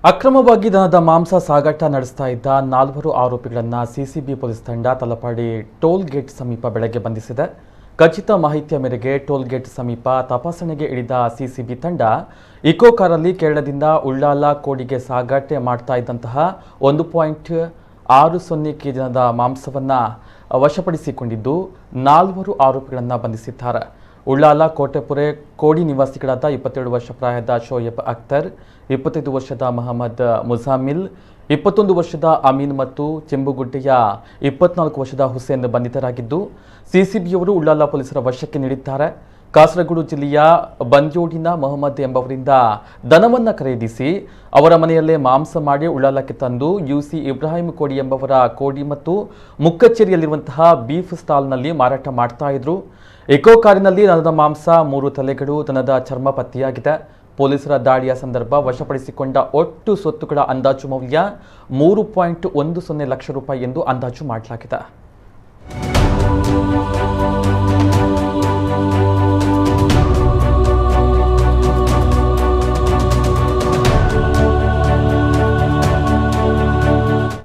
ಅಕ್ರಮವಾಗಿ ದನದ ಮಾಂಸ ಸಾಗಾಟ ನಡೆಸ್ತಾ ಇದ್ದ 4 ಆರೋಪಿಗಳನ್ನು ಸಿಸಿಬಿ ಪೊಲೀಸ್ ತಂಡ ತಲಪಾಡಿ ಟೋಲ್ ಗೇಟ್ ಸಮೀಪ ಬೆಳಗ್ಗೆ ಬಂಧಿಸಿದೆ. ಖಚಿತ ಮಾಹಿತಿಯ ಮೇರೆಗೆ ಟೋಲ್ ಗೇಟ್ ಸಮೀಪ ತಪಾಸಣೆಗೆ ಇಳಿದ ಸಿಸಿಬಿ ತಂಡ ಇಕೋ ಕಾರಲ್ಲಿ ಕೇರಳದಿಂದ ಉಳ್ಳಾಲ ಕೋಡಿಗೆ ಸಾಗಾಟ ಮಾಡ್ತಾ ಇದ್ದಂತಹ 1.60 ಕೆಜಿ ದನದ ಮಾಂಸವನ್ನು ವಶಪಡಿಸಿಕೊಂಡಿದ್ದು 4 ಆರೋಪಿಗಳನ್ನು ಬಂಧಿಸಿದ್ದಾರೆ. ಉಳ್ಳಾಲ ಕೋಟೆಪುರೆ ಕೋಡಿ ನಿವಾಸಿಗಳಾದ 27 ವರ್ಷ ಪ್ರಾಯದ ಶೋಯಬ್ ಅಖ್ತರ್, 25 ವರ್ಷದ ಮಹಮ್ಮದ್ ಮುಜಾಮಿಲ್, 21 ವರ್ಷದ ಅಮೀನ್ ಮತ್ತು ಚೆಂಬುಗುಡ್ಡೆಯ 24 ವರ್ಷದ ಹುಸೇನ್ ಬಂಧಿತರಾಗಿದ್ದು ಸಿಸಿಬಿಯವರು ಉಳ್ಳಾಲ ಪೊಲೀಸರ ವಶಕ್ಕೆ ನೀಡಿದ್ದಾರೆ. ಕಾಸರಗೋಡು ಜಿಲ್ಲೆಯ ಬಂದ್ಯೋಡಿನ ಮೊಹಮ್ಮದ್ ಎಂಬವರಿಂದ ದನವನ್ನು ಖರೀದಿಸಿ ಅವರ ಮನೆಯಲ್ಲೇ ಮಾಂಸ ಮಾಡಿ ಉಳ್ಳಾಲಕ್ಕೆ ತಂದು ಯುಸಿ ಇಬ್ರಾಹಿಂ ಕೋಡಿ ಎಂಬವರ ಕೋಡಿ ಮತ್ತು ಮುಕ್ಕಚ್ಚೇರಿಯಲ್ಲಿರುವಂತಹ ಬೀಫ್ ಸ್ಟಾಲ್ನಲ್ಲಿ ಮಾರಾಟ ಮಾಡ್ತಾ ಇದ್ರು. ಇಕೋ ಕಾರಿನಲ್ಲಿ ದನದ ಮಾಂಸ, 3 ತಲೆಗಳು, ದನದ ಚರ್ಮ ಪತ್ತೆಯಾಗಿದೆ. ಪೊಲೀಸರ ದಾಳಿಯ ಸಂದರ್ಭ ವಶಪಡಿಸಿಕೊಂಡ ಒಟ್ಟು ಸೊತ್ತುಗಳ ಅಂದಾಜು ಮೌಲ್ಯ 3.10 ಲಕ್ಷ ರೂಪಾಯಿ ಎಂದು ಅಂದಾಜು ಮಾಡಲಾಗಿದೆ.